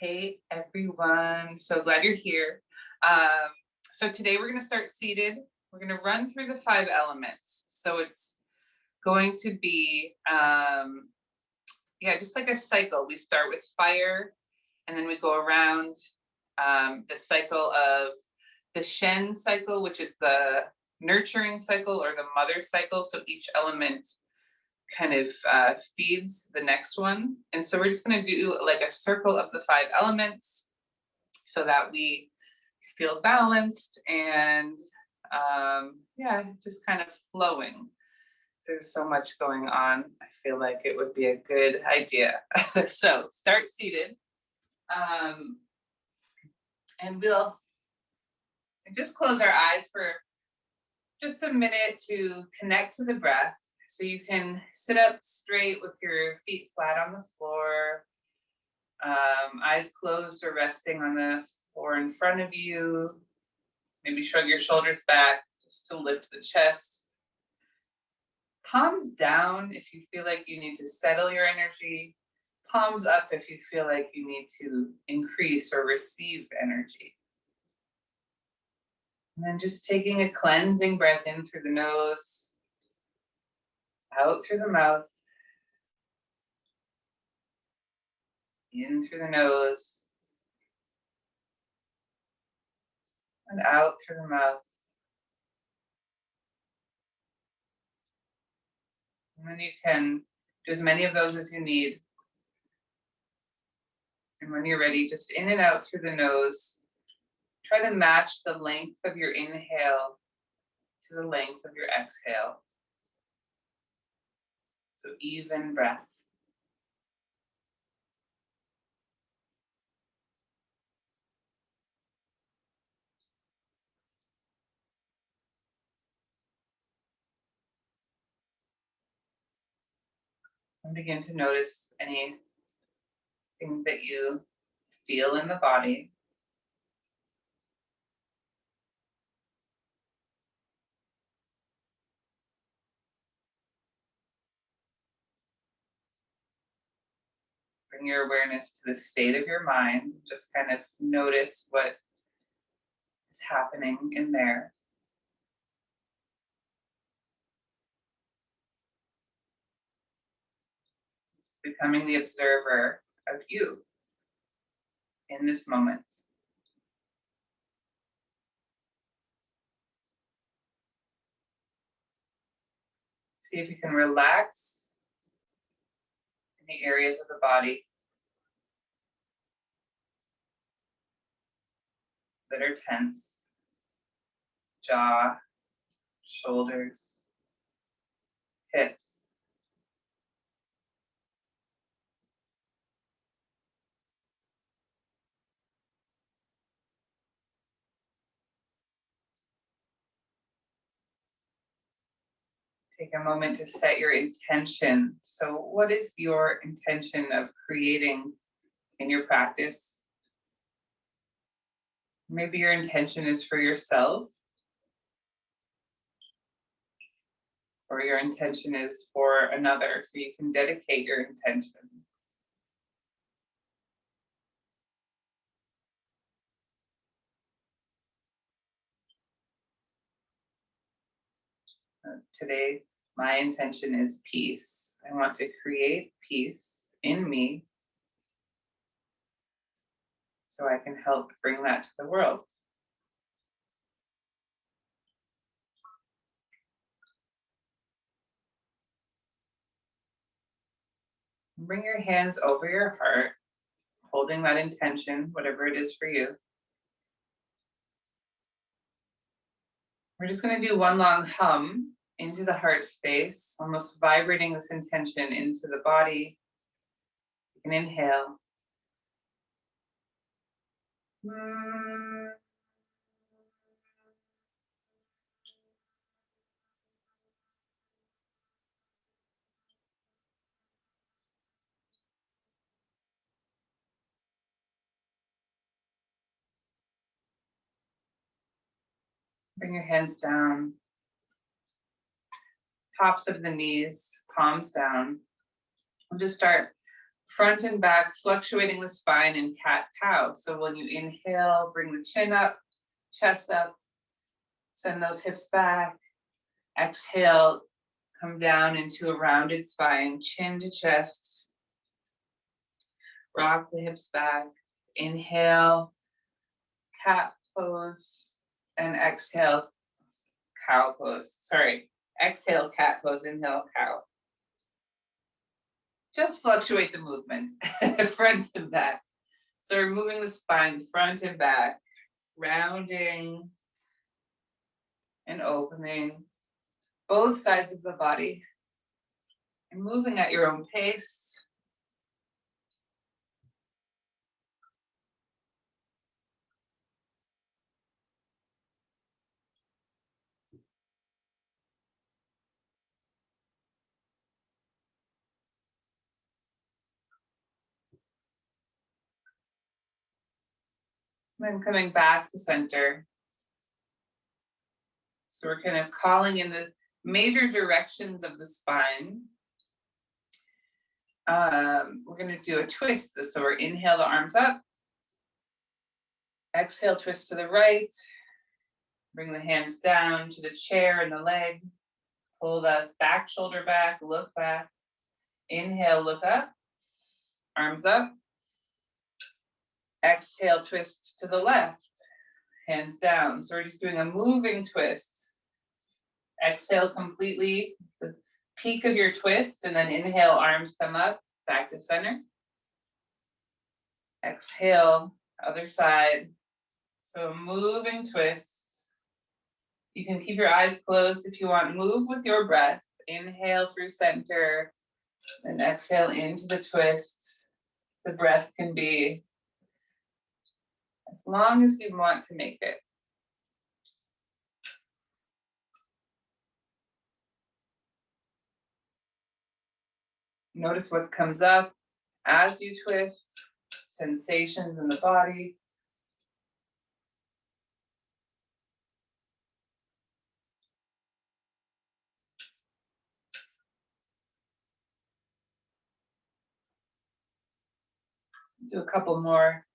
Hey everyone, so glad you're here. So today we're going to start seated. We're going to run through the 5 elements. So it's going to be, just like a cycle. We start with fire, and then we go around the cycle of the Shen cycle, which is the nurturing cycle or the mother cycle. So each element kind of feeds the next one. And so we're just going to do like a circle of the 5 elements so that we feel balanced and just kind of flowing. There's so much going on. I feel like it would be a good idea. So start seated. And we'll just close our eyes for just a minute to connect to the breath. So you can sit up straight with your feet flat on the floor, eyes closed or resting on the floor in front of you. Maybe shrug your shoulders back just to lift the chest. Palms down if you feel like you need to settle your energy. Palms up if you feel like you need to increase or receive energy. And then just taking a cleansing breath in through the nose, out through the mouth, in through the nose, and out through the mouth. And then you can do as many of those as you need. And when you're ready, just in and out through the nose. Try to match the length of your inhale to the length of your exhale. So even breath. And begin to notice anything that you feel in the body. Bring your awareness to the state of your mind. Just kind of notice what is happening in there. Becoming the observer of you in this moment. See if you can relax in the areas of the body that are tense. Jaw, shoulders, hips. Take a moment to set your intention. So what is your intention of creating in your practice? Maybe your intention is for yourself, or your intention is for another, so you can dedicate your intention. Today, my intention is peace. I want to create peace in me so I can help bring that to the world. Bring your hands over your heart, holding that intention, whatever it is for you. We're just going to do one long hum into the heart space, almost vibrating this intention into the body. You can inhale. Bring your hands down, tops of the knees, palms down. We'll just start Front and back, fluctuating the spine in cat-cow. So when you inhale, bring the chin up, chest up, send those hips back. Exhale, come down into a rounded spine, chin to chest. Rock the hips back. Inhale, cat pose, and exhale, cow pose. Sorry, exhale, cat pose, inhale, cow. Just fluctuate the movement, front and back. So we're moving the spine front and back, rounding and opening both sides of the body and moving at your own pace. Then coming back to center. So we're kind of calling in the major directions of the spine. We're going to do a twist. So we're inhale the arms up. Exhale, twist to the right. Bring the hands down to the chair and the leg. Pull the back shoulder back, look back. Inhale, look up. Arms up. Exhale, twist to the left. Hands down. So we're just doing a moving twist. Exhale completely, the peak of your twist, and then inhale, arms come up, back to center. Exhale, other side. So moving twist. You can keep your eyes closed if you want. Move with your breath. Inhale through center, and exhale into the twist. The breath can be as long as you want to make it. Notice what comes up as you twist, sensations in the body. Do a couple more.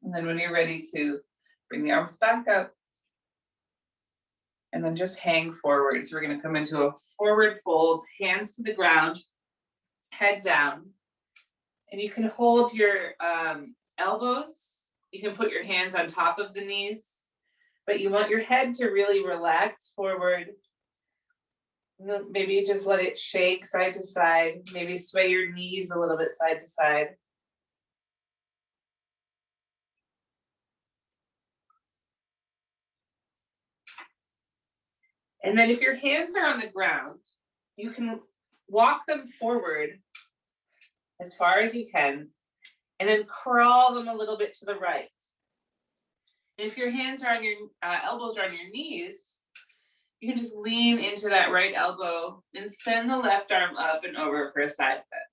And then when you're ready to bring the arms back up, and then just hang forward. So we're going to come into a forward fold, hands to the ground, head down. And you can hold your elbows. You can put your hands on top of the knees, but you want your head to really relax forward. Maybe just let it shake side to side. Maybe sway your knees a little bit side to side. And then if your hands are on the ground, you can walk them forward as far as you can, and then crawl them a little bit to the right. And if your hands are on your elbows are on your knees, you can just lean into that right elbow and send the left arm up and over for a side bend.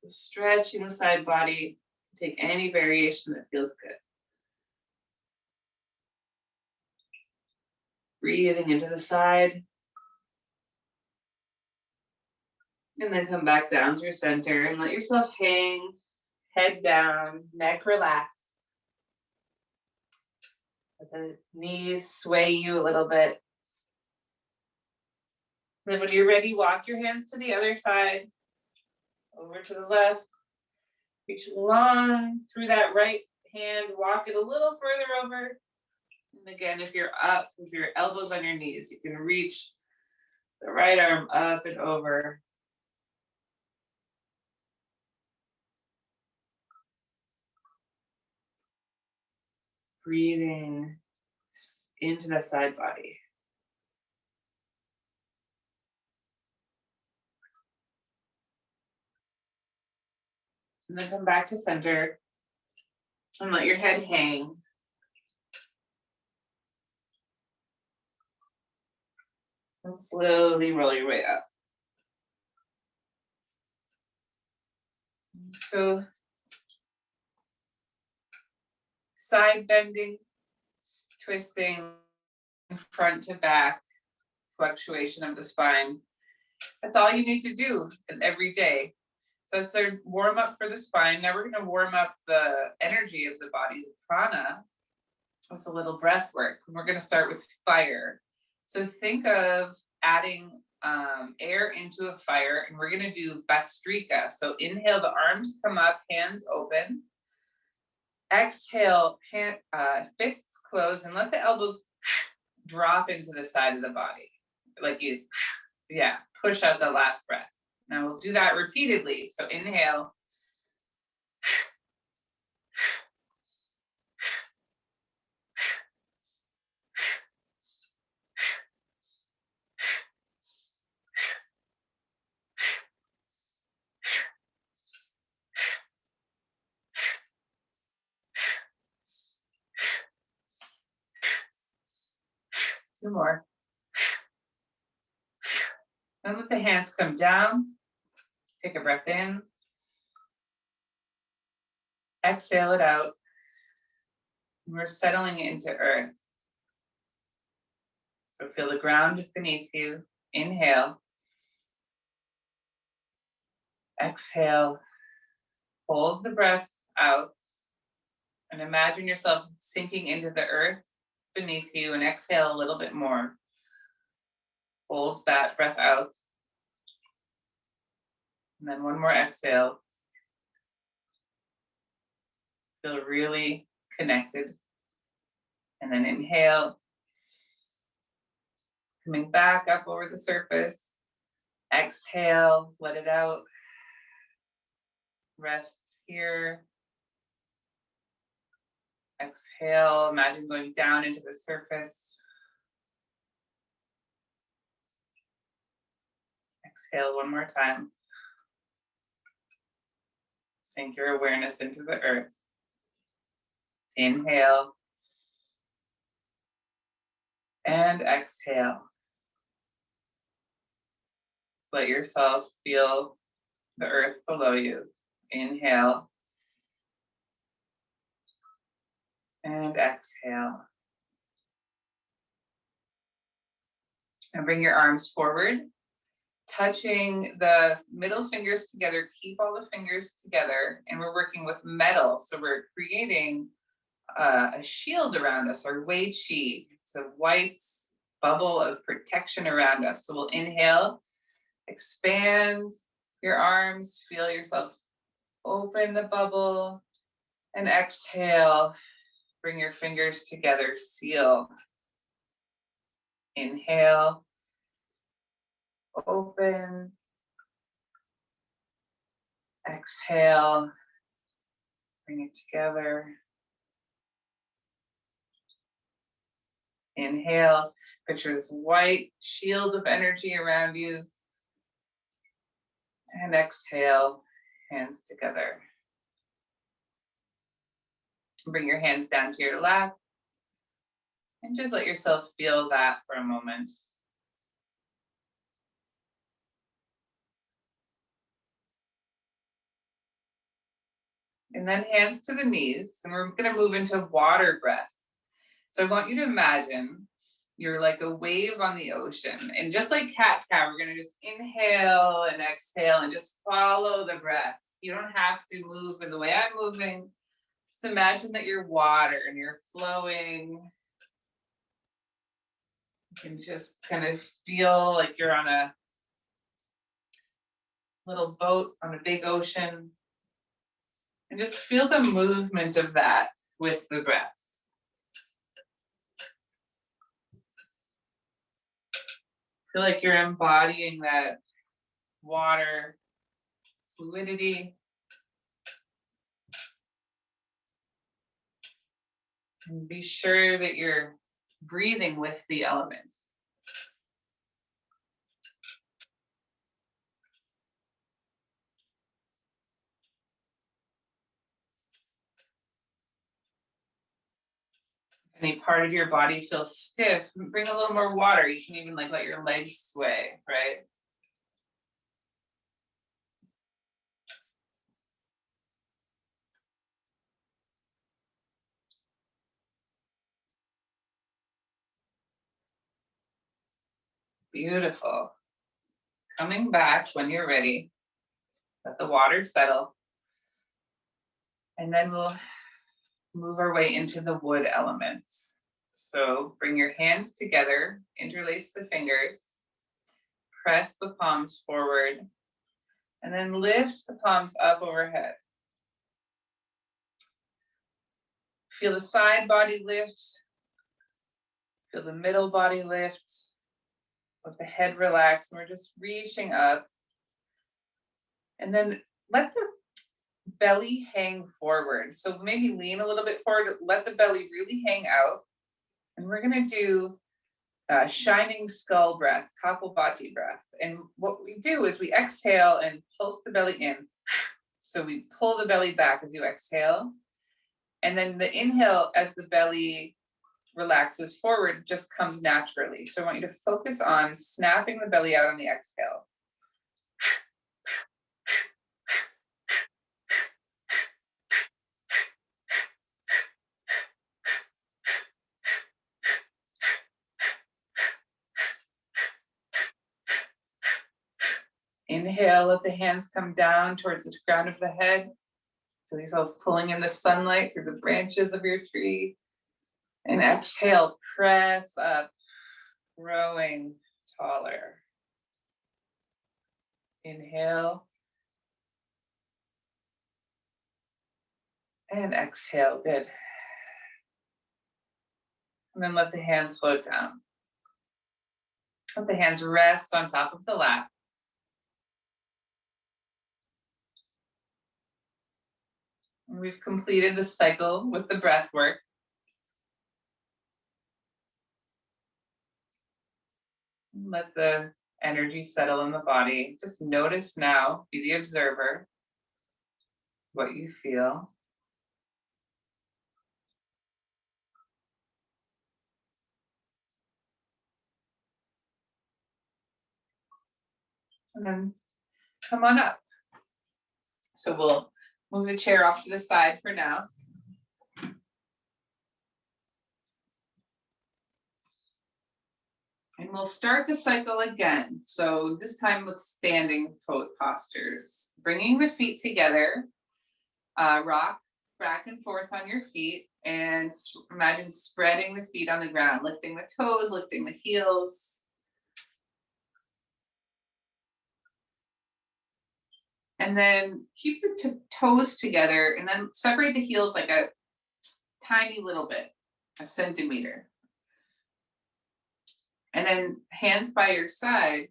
So stretching the side body, take any variation that feels good. Breathing into the side. And then come back down to your center and let yourself hang, head down, neck relaxed. Let the knees sway you a little bit. Then when you're ready, walk your hands to the other side, over to the left. Reach long through that right hand, walk it a little further over. And again, if you're up with your elbows on your knees, you can reach the right arm up and over. Breathing into the side body. And then come back to center and let your head hang. And slowly roll your way up. So side bending, twisting, front to back, fluctuation of the spine. That's all you need to do every day. So that's our warm up for the spine. Now we're going to warm up the energy of the body, the prana, with a little breath work. We're going to start with fire. So think of adding air into a fire, and we're going to do Bastrika. So inhale, the arms come up, hands open. Exhale, fists close, and let the elbows drop into the side of the body. Like you, yeah, push out the last breath. Now we'll do that repeatedly. So inhale. Two more. Then let the hands come down. Take a breath in. Exhale it out. We're settling into earth. So feel the ground beneath you. Inhale. Exhale. Hold the breath out. And imagine yourself sinking into the earth beneath you, and exhale a little bit more. Hold that breath out. And then one more exhale. Feel really connected. And then inhale. Coming back up over the surface. Exhale, let it out. Rest here. Exhale, imagine going down into the surface. Exhale one more time. Sink your awareness into the earth. Inhale. And exhale. Just let yourself feel the earth below you. Inhale. And exhale. And bring your arms forward, touching the middle fingers together. Keep all the fingers together. And we're working with metal. So we're creating a shield around us, our Wei Qi. It's a white bubble of protection around us. So we'll inhale, expand your arms, feel yourself open the bubble, and exhale, bring your fingers together, seal. Inhale, open, exhale, bring it together. Inhale, picture this white shield of energy around you. And exhale, hands together. Bring your hands down to your lap. And just let yourself feel that for a moment. And then hands to the knees. And we're going to move into water breath. So I want you to imagine you're like a wave on the ocean. And just like cat-cow, we're going to just inhale and exhale and just follow the breath. You don't have to move in the way I'm moving. Just imagine that you're water and you're flowing. You can just kind of feel like you're on a little boat on a big ocean. And just feel the movement of that with the breath. Feel like you're embodying that water fluidity. And be sure that you're breathing with the elements. any part of your body feels stiff, bring a little more water. You can even like let your legs sway, right? Beautiful. Coming back when you're ready. Let the water settle. And then we'll move our way into the wood element. So bring your hands together, interlace the fingers, press the palms forward, and then lift the palms up overhead. Feel the side body lift, feel the middle body lift, let the head relax, and we're just reaching up. And then let the belly hang forward. So maybe lean a little bit forward, let the belly really hang out. And we're gonna do shining skull breath, Kapalbhati breath. And what we do is we exhale and pulse the belly in. So we pull the belly back as you exhale. And then the inhale as the belly relaxes forward just comes naturally. So I want you to focus on snapping the belly out on the exhale. Inhale, let the hands come down towards the ground of the head. Feel yourself pulling in the sunlight through the branches of your tree. And exhale, press up, growing taller. Inhale. And exhale, good. And then let the hands float down. Let the hands rest on top of the lap. And we've completed the cycle with the breath work. Let the energy settle in the body. Just notice now, be the observer, what you feel. And then come on up. So we'll move the chair off to the side for now. And we'll start the cycle again. So this time with standing postures. Bringing the feet together, rock back and forth on your feet, and imagine spreading the feet on the ground, lifting the toes, lifting the heels. And then keep the toes together and then separate the heels like a tiny little bit, a centimeter. And then hands by your side.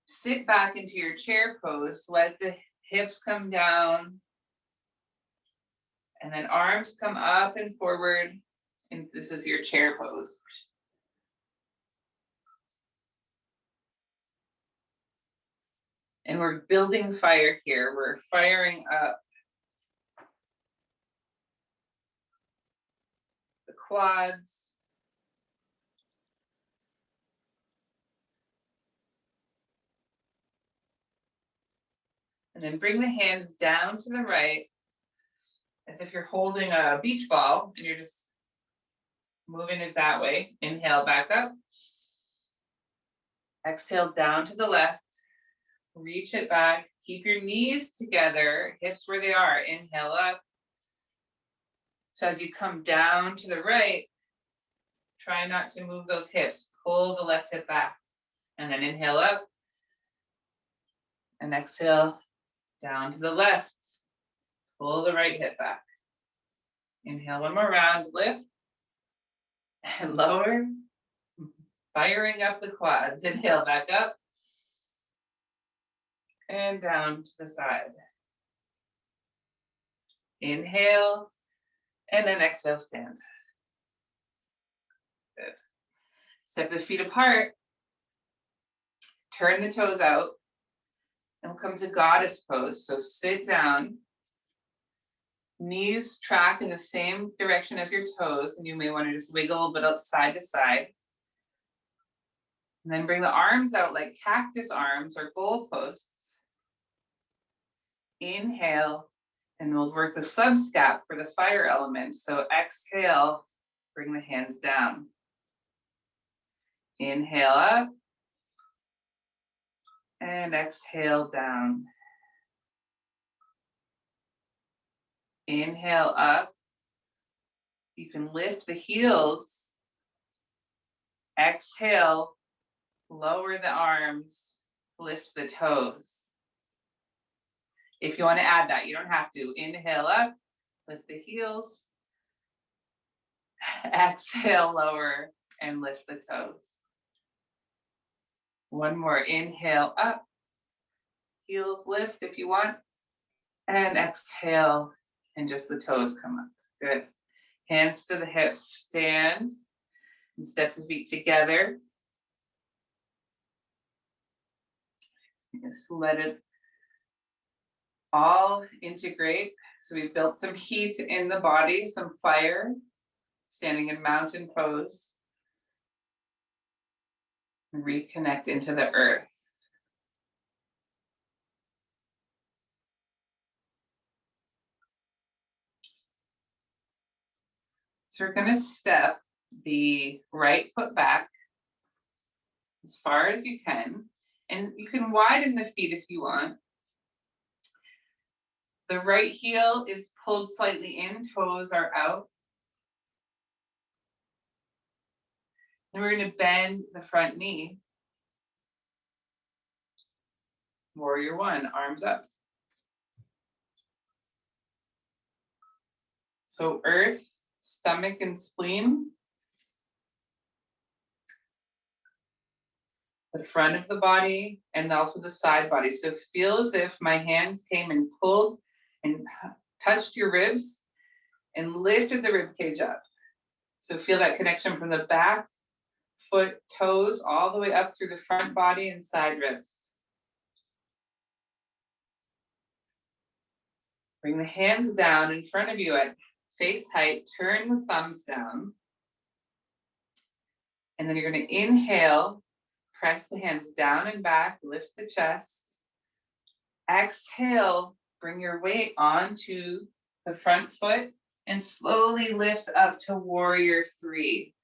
Sit back into your chair pose. Let the hips come down. And then arms come up and forward. And this is your chair pose. And we're building fire here. We're firing up the quads. And then bring the hands down to the right as if you're holding a beach ball and you're just moving it that way. Inhale back up. Exhale down to the left. Reach it back. Keep your knees together, hips where they are. Inhale up. So as you come down to the right, try not to move those hips. Pull the left hip back. And then inhale up. And exhale down to the left. Pull the right hip back. Inhale one more round, lift. And lower. Firing up the quads. Inhale back up. And down to the side. Inhale. And then exhale, stand. Good. Step the feet apart. Turn the toes out. And we'll come to goddess pose. So sit down. Knees track in the same direction as your toes, and you may want to just wiggle a bit out side to side. And then bring the arms out like cactus arms or goalposts. Inhale, and we'll work the subscap for the fire element. So exhale, bring the hands down. Inhale up, and exhale down. Inhale up. You can lift the heels. Exhale, lower the arms, lift the toes. If you want to add that, you don't have to. Inhale up, lift the heels. Exhale, lower, and lift the toes. One more, inhale up, heels lift if you want, and exhale, and just the toes come up. Good. Hands to the hips, stand, and step the feet together. Just let it all integrate. So we've built some heat in the body, some fire, standing in mountain pose. Reconnect into the earth. So we're going to step the right foot back as far as you can, and you can widen the feet if you want. The right heel is pulled slightly in, toes are out. And we're going to bend the front knee. Warrior one, arms up. So earth, stomach, and spleen. The front of the body and also the side body. So feel as if my hands came and pulled and touched your ribs and lifted the rib cage up. So feel that connection from the back, foot, toes, all the way up through the front body and side ribs. Bring the hands down in front of you at face height, turn the thumbs down. And then you're going to inhale, press the hands down and back, lift the chest. Exhale, bring your weight onto the front foot and slowly lift up to warrior three.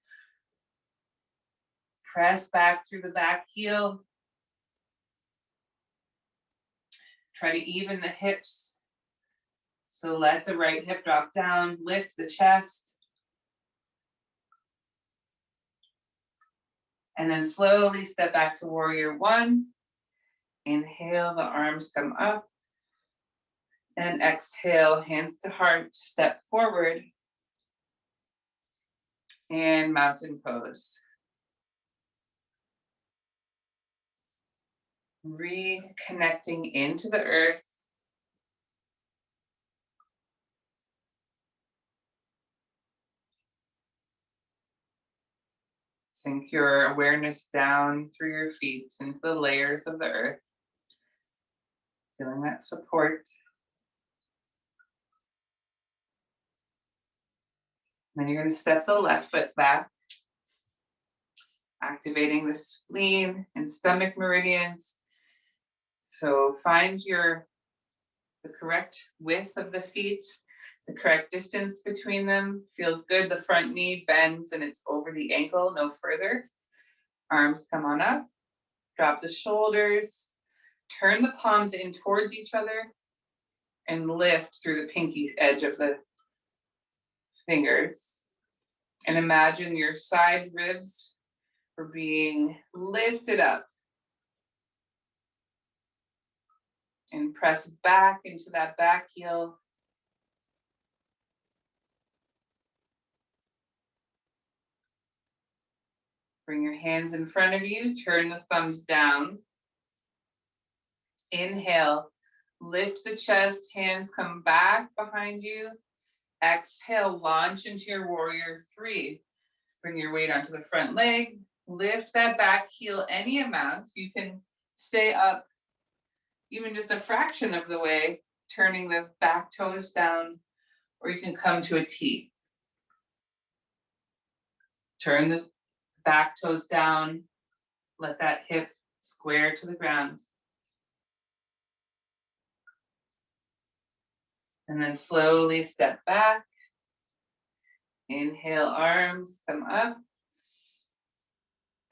Press back through the back heel. Try to even the hips. So let the right hip drop down, lift the chest. And then slowly step back to warrior one. Inhale, the arms come up. And exhale, hands to heart, step forward. And mountain pose. Reconnecting into the earth. Sink your awareness down through your feet into the layers of the earth. Feeling that support. Then you're going to step the left foot back, activating the spleen and stomach meridians. So find the correct width of the feet, the correct distance between them. Feels good. The front knee bends and it's over the ankle, no further. Arms come on up. Drop the shoulders. Turn the palms in towards each other and lift through the pinky edge of the fingers. And imagine your side ribs are being lifted up. And press back into that back heel. Bring your hands in front of you, turn the thumbs down. Inhale, lift the chest, hands come back behind you. Exhale, launch into your warrior three. Bring your weight onto the front leg, lift that back heel any amount. You can stay up even just a fraction of the way, turning the back toes down, or you can come to a T. Turn the back toes down, let that hip square to the ground. And then slowly step back. Inhale, arms come up.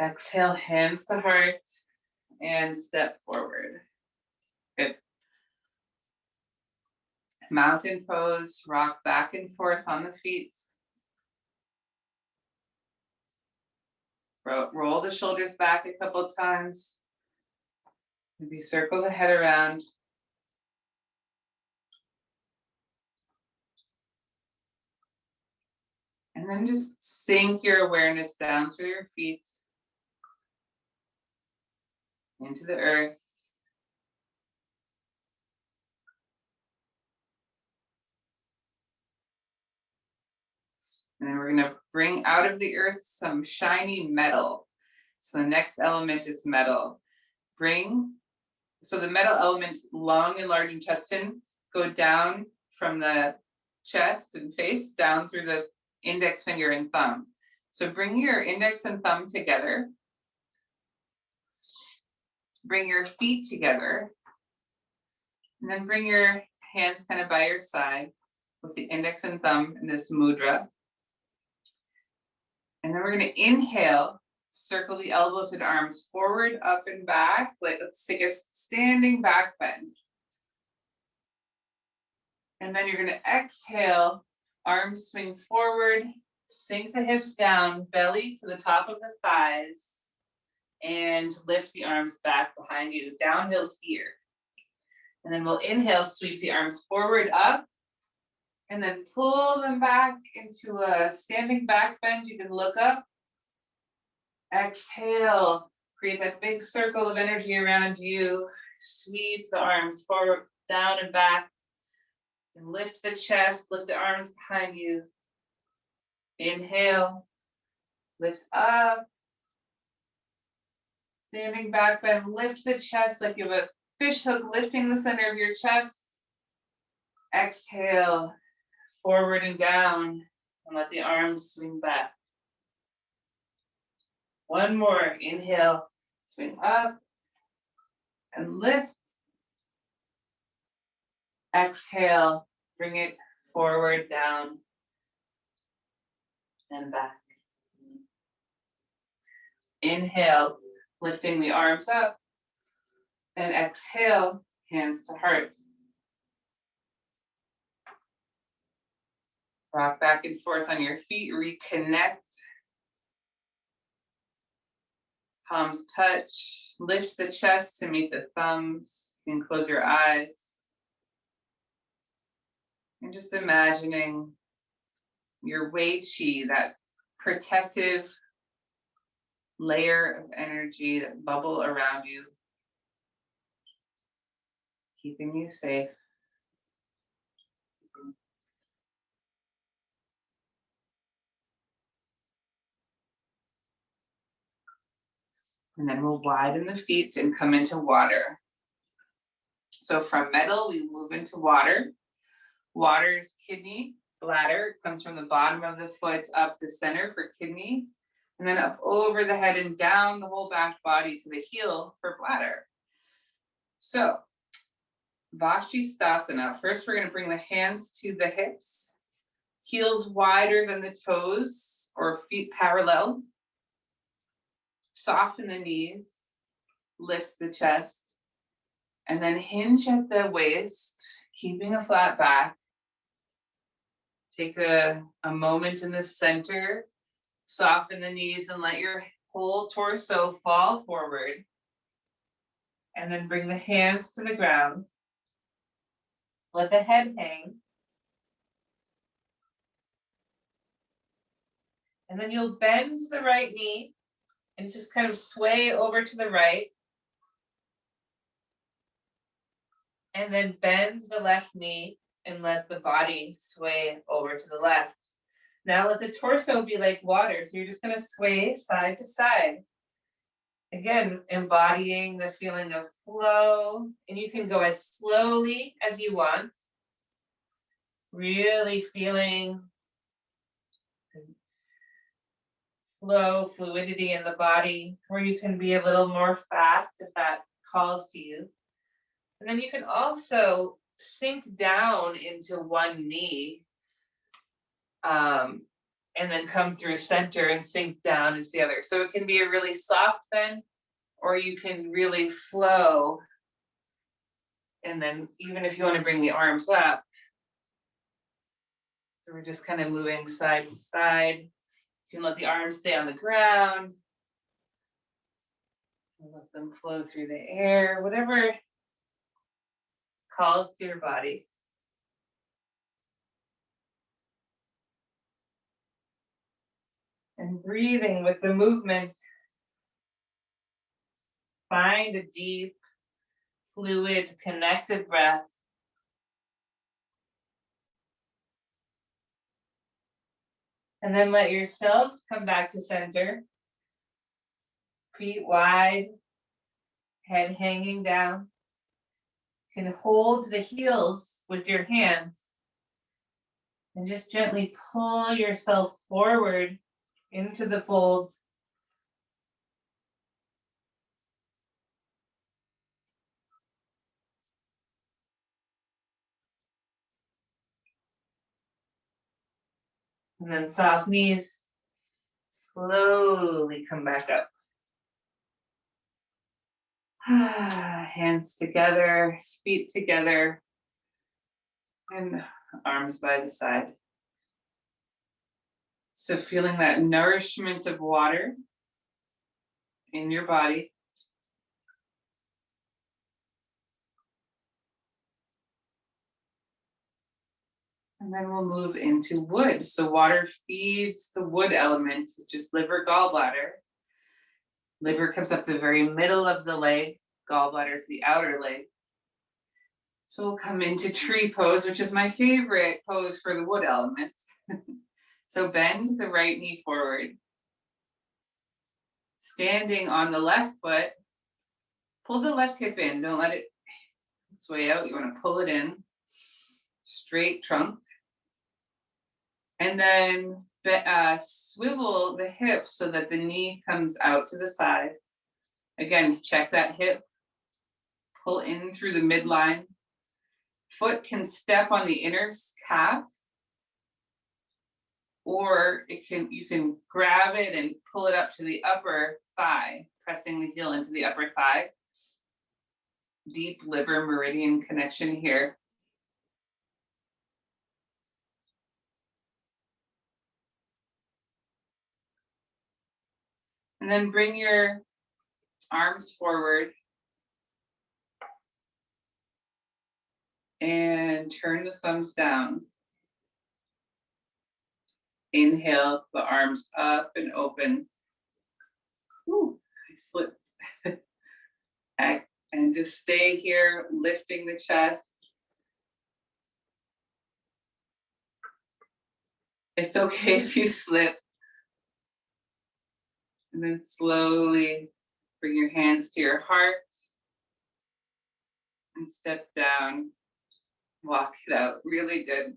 Exhale, hands to heart, and step forward. Good. Mountain pose, rock back and forth on the feet. Roll the shoulders back a couple times. Maybe circle the head around. And then just sink your awareness down through your feet into the earth. And then we're going to bring out of the earth some shiny metal. So the next element is metal. So the metal element, lung and large intestine, go down from the chest and face down through the index finger and thumb. So bring your index and thumb together. Bring your feet together. And then bring your hands kind of by your side with the index and thumb in this mudra. And then we're going to inhale, circle the elbows and arms forward, up and back. Let's take a standing back bend. And then you're going to exhale, arms swing forward, sink the hips down, belly to the top of the thighs, and lift the arms back behind you, downhill skier. And then we'll inhale, sweep the arms forward, up, and then pull them back into a standing back bend. You can look up. Exhale, create that big circle of energy around you. Sweep the arms forward, down and back. And lift the chest, lift the arms behind you. Inhale, lift up. Standing back bend, lift the chest like you have a fish hook lifting the center of your chest. Exhale, forward and down, and let the arms swing back. One more, inhale, swing up and lift. Exhale, bring it forward, down, and back. Inhale, lifting the arms up, and exhale, hands to heart. Rock back and forth on your feet, reconnect. Palms touch, lift the chest to meet the thumbs, you can close your eyes. And just imagining your Wei Qi, that protective layer of energy that bubble around you, keeping you safe. And then we'll widen the feet and come into water. So from metal, we move into water. Water is kidney, bladder. It comes from the bottom of the foot up the center for kidney, and then up over the head and down the whole back body to the heel for bladder. So Vashisthasana. First, we're going to bring the hands to the hips, heels wider than the toes or feet parallel. Soften the knees, lift the chest, and then hinge at the waist, keeping a flat back. Take a moment in the center, soften the knees and let your whole torso fall forward. And then bring the hands to the ground. Let the head hang. And then you'll bend the right knee and just kind of sway over to the right. And then bend the left knee and let the body sway over to the left. Now let the torso be like water. So you're just going to sway side to side. Again, embodying the feeling of flow. And you can go as slowly as you want. Really feeling flow, fluidity in the body, or you can be a little more fast if that calls to you. And then you can also sink down into one knee, and then come through center and sink down into the other. So it can be a really soft bend, or you can really flow. And then even if you want to bring the arms up, so we're just kind of moving side to side. You can let the arms stay on the ground. Let them flow through the air, whatever calls to your body. And breathing with the movement. Find a deep, fluid, connected breath. And then let yourself come back to center. Feet wide, head hanging down. You can hold the heels with your hands and just gently pull yourself forward into the fold. And then soft knees, slowly come back up. Hands together, feet together, and arms by the side. So feeling that nourishment of water in your body. And then we'll move into wood. So water feeds the wood element, which is liver, gallbladder. Liver comes up the very middle of the leg. Gallbladder is the outer leg. So we'll come into tree pose, which is my favorite pose for the wood element. So bend the right knee forward. Standing on the left foot, pull the left hip in. Don't let it sway out. You want to pull it in. Straight trunk. And then swivel the hip so that the knee comes out to the side. Again, check that hip. Pull in through the midline. Foot can step on the inner calf, or you can grab it and pull it up to the upper thigh, pressing the heel into the upper thigh. Deep liver meridian connection here. And then bring your arms forward and turn the thumbs down. Inhale, the arms up and open. Ooh, I slipped. And just stay here, lifting the chest. It's okay if you slip. And then slowly bring your hands to your heart and step down. Walk it out. Really good.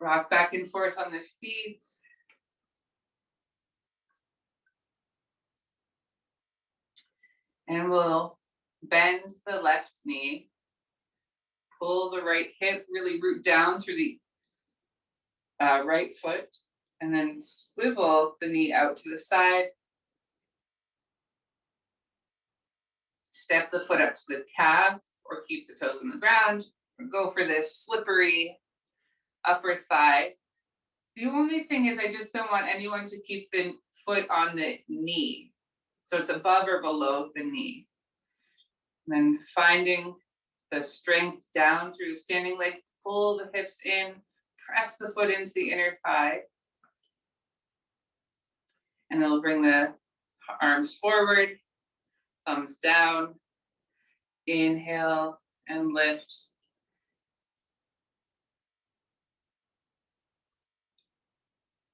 Rock back and forth on the feet. And we'll bend the left knee. Pull the right hip, really root down through the right foot. And then swivel the knee out to the side. Step the foot up to the calf or keep the toes on the ground. Or go for this slippery upper thigh. The only thing is I just don't want anyone to keep the foot on the knee. So it's above or below the knee. And then finding the strength down through the standing leg, pull the hips in, press the foot into the inner thigh. And then we'll bring the arms forward, thumbs down, inhale and lift.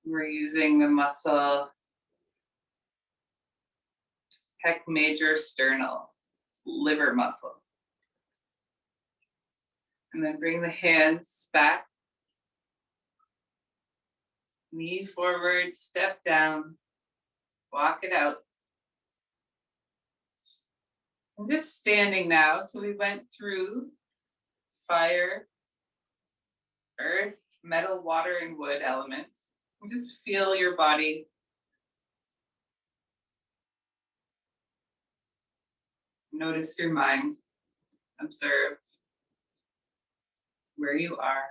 We're using the muscle pec major sternal, liver muscle. And then bring the hands back. Knee forward, step down, walk it out. I'm just standing now. So we went through fire, earth, metal, water, and wood elements. And just feel your body. Notice your mind. Observe where you are.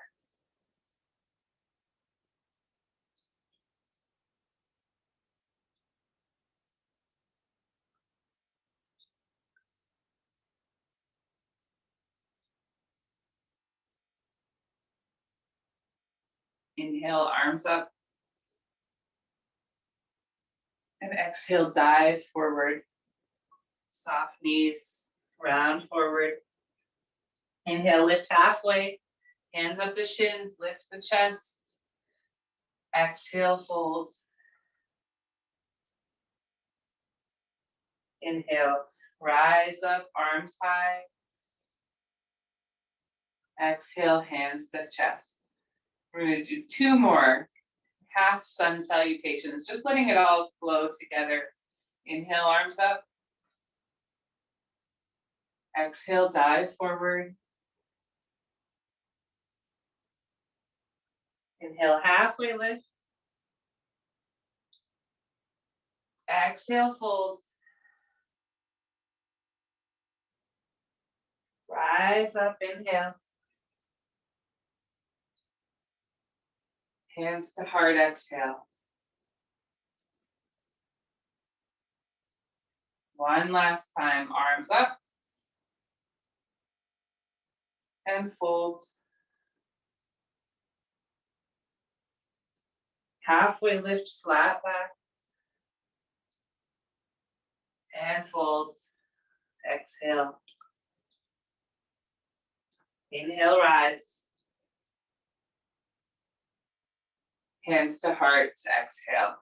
Inhale, arms up. And exhale, dive forward. Soft knees, round forward. Inhale, lift halfway. Hands up the shins, lift the chest. Exhale, fold. Inhale, rise up, arms high. Exhale, hands to chest. We're going to do two more half sun salutations, just letting it all flow together. Inhale, arms up. Exhale, dive forward. Inhale, halfway lift. Exhale, fold. Rise up, inhale. Hands to heart, exhale. One last time, arms up. And fold. Halfway lift, flat back. And fold. Exhale. Inhale, rise. Hands to heart, exhale.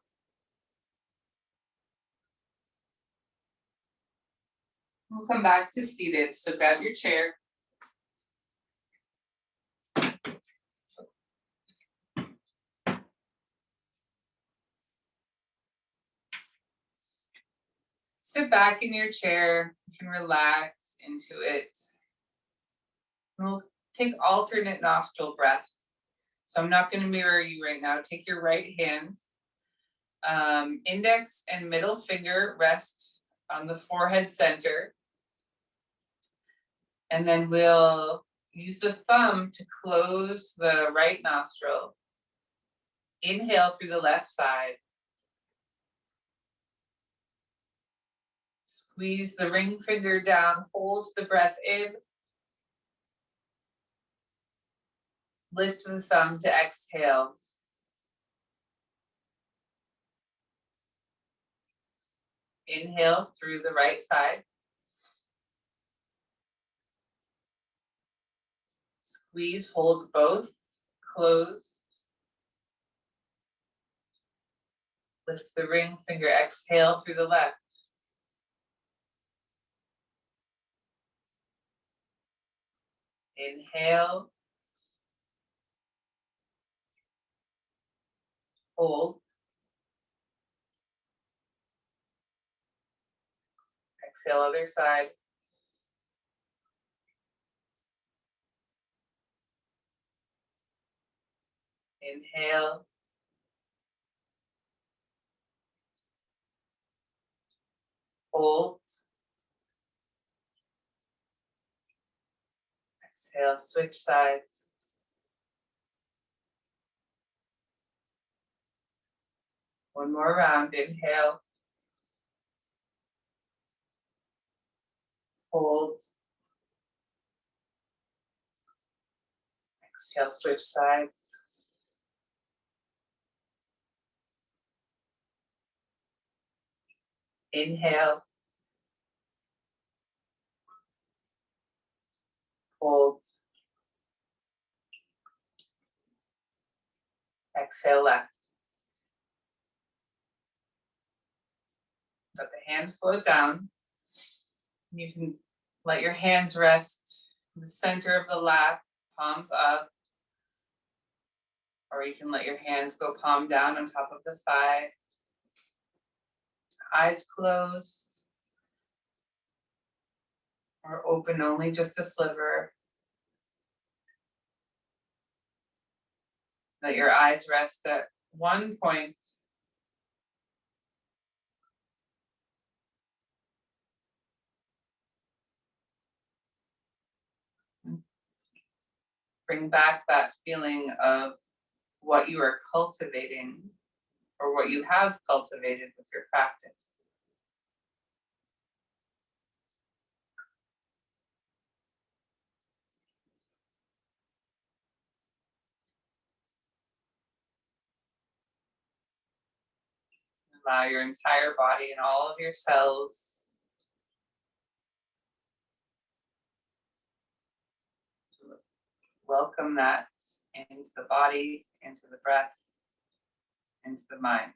We'll come back to seated, so grab your chair. Sit back in your chair, you can relax into it. We'll take alternate nostril breath. So I'm not going to mirror you right now. Take your right hand, index and middle finger rest on the forehead center. And then we'll use the thumb to close the right nostril. Inhale through the left side. Squeeze the ring finger down, hold the breath in. Lift the thumb to exhale. Inhale through the right side. Squeeze, hold both, close. Lift the ring finger, exhale through the left. Inhale. Hold. Exhale, other side. Inhale. Hold. Exhale, switch sides. One more round, inhale. Hold. Exhale, switch sides. Inhale. Hold. Exhale, left. Let the hand float down. You can let your hands rest in the center of the lap, palms up, or you can let your hands go palm down on top of the thigh. Eyes closed or open only just a sliver. Let your eyes rest at one point. Bring back that feeling of what you are cultivating or what you have cultivated with your practice. Allow your entire body and all of your cells to welcome that into the body, into the breath, into the mind.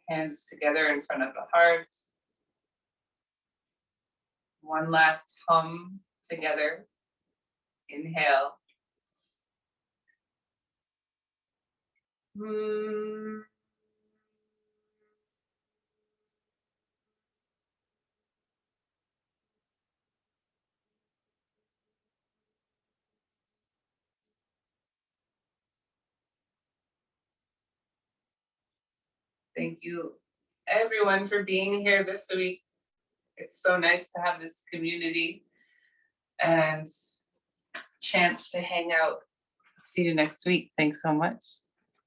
Hands together in front of the heart. One last hum together. Inhale. Thank you, everyone, for being here this week. It's so nice to have this community and chance to hang out. See you next week. Thanks so much.